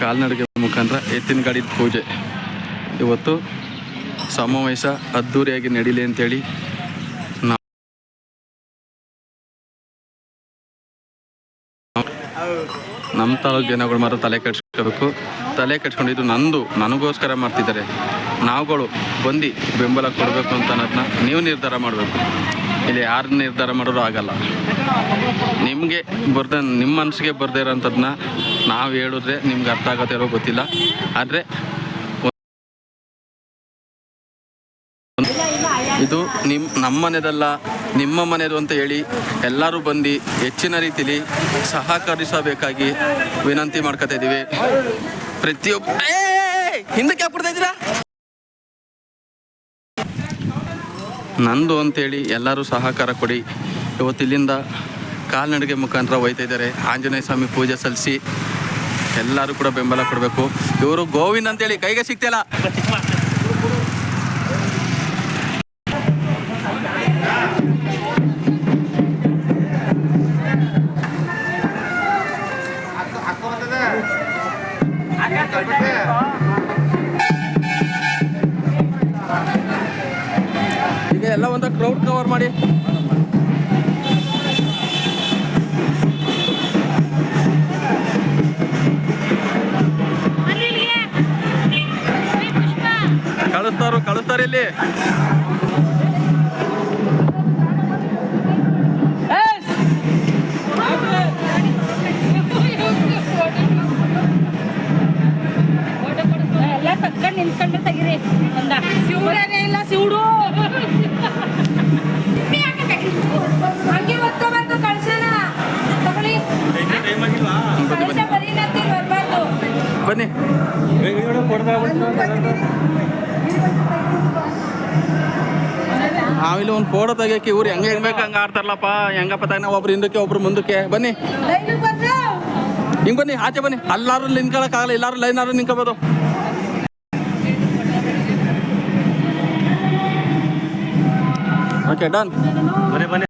ಕಾಲ್ನಡಿಗೆ ಮುಖಾಂತರ ಎತ್ತಿನ ಗಾಡಿ ಪೂಜೆ ಇವತ್ತು ಸಮಾವೇಶ ಅದ್ಧೂರಿಯಾಗಿ ನಡೀಲಿ ಅಂತೇಳಿ ನಮ್ಮ ತಾಲೂಕು ಜನಗಳು ಮಾತ್ರ ತಲೆ ಕೆಡ್ಸ್ಕೊಂಡು ಇದು ನನಗೋಸ್ಕರ ಮಾಡ್ತಿದ್ದಾರೆ. ನಾವುಗಳು ಬಂದು ಬೆಂಬಲ ಕೊಡಬೇಕು ಅಂತ ಅನ್ನೋದನ್ನ ನೀವು ನಿರ್ಧಾರ ಮಾಡಬೇಕು. ಇಲ್ಲಿ ಯಾರು ನಿರ್ಧಾರ ಮಾಡೋರು ಆಗಲ್ಲ. ನಿಮಗೆ ನಿಮ್ಮ ಮನಸ್ಸಿಗೆ ಬರ್ದೇ ಇರೋಂಥದ್ದನ್ನ ನಾವು ಹೇಳಿದ್ರೆ ನಿಮ್ಗೆ ಅರ್ಥ ಆಗತ್ತೆ ಇರೋ ಗೊತ್ತಿಲ್ಲ. ಆದರೆ ಇದು ನಮ್ಮ ಮನೆದಲ್ಲ, ನಿಮ್ಮ ಮನೆಯದು ಅಂತ ಹೇಳಿ ಎಲ್ಲರೂ ಬಂದು ಹೆಚ್ಚಿನ ರೀತಿಯಲ್ಲಿ ಸಹಕರಿಸಬೇಕಾಗಿ ವಿನಂತಿ ಮಾಡ್ಕೊತಾ ಇದ್ದೀವಿ. ಪ್ರತಿಯೊಬ್ಬ ಹಿಂದಕ್ಕೆ ಹಾಕ್ಬಿಡ್ತಾ ಇದ್ದೀರಾ ನಂದು ಅಂತೇಳಿ ಎಲ್ಲರೂ ಸಹಕಾರ ಕೊಡಿ. ಇವತ್ತು ಇಲ್ಲಿಂದ ಕಾಲ್ನಡಿಗೆ ಮುಖಾಂತರ ಹೋಯ್ತಾ ಇದ್ದಾರೆ. ಆಂಜನೇಯ ಸ್ವಾಮಿ ಪೂಜೆ ಸಲ್ಲಿಸಿ ಎಲ್ಲರೂ ಕೂಡ ಬೆಂಬಲ ಕೊಡಬೇಕು. ಇವರು ಗೋವಿಂದ್ ಅಂತೇಳಿ ಕೈಗೆ ಸಿಗ್ತಿಲ್ಲ. ಈಗ ಎಲ್ಲ ಒಂದು ಕ್ರೌಡ್ ಕವರ್ ಮಾಡಿ. ಕಳಿಸ್ತಾರೆ ಇಲ್ಲಿ. ನಿಂತ್ಕೊಂಡು ತೆಗಿರಿ ಶಿವರೇ ಇಲ್ಲ ಶಿವಡು ಹಂಗೆ ಒತ್ಕೋಬಾರ್ದು ಕಳ್ಸೋಣ ತಗೊಳ್ಳಿ ಬರ್ಬಾರ್ದು. ಬನ್ನಿ ನಾವಿಲ್ಲಿ ಒಂದು ಫೋಟೋ ತೆಗಿಯಕ್ಕೆ ಇವ್ರು ಹೆಂಗೆ ಬೇಕು ಹಂಗೆ ಆಡ್ತಾರಲ್ಲಪ್ಪ. ಹೆಂಗಪ್ಪ ತಾಗ ಒಬ್ರು ಹಿಂದಕ್ಕೆ ಒಬ್ರು ಮುಂದಕ್ಕೆ ಬನ್ನಿ. ಹಿಂಗೆ ಬನ್ನಿ, ಆಚೆ ಬನ್ನಿ. ಎಲ್ಲಾರು ನಿಂತ್ಕೊಳಕ್ಕಾಗಲ್ಲ, ಎಲ್ಲಾರು ಲೈನಾರು ನಿಂತ್ಕೋಬೋದು. Okay done. ಬನ್ನಿ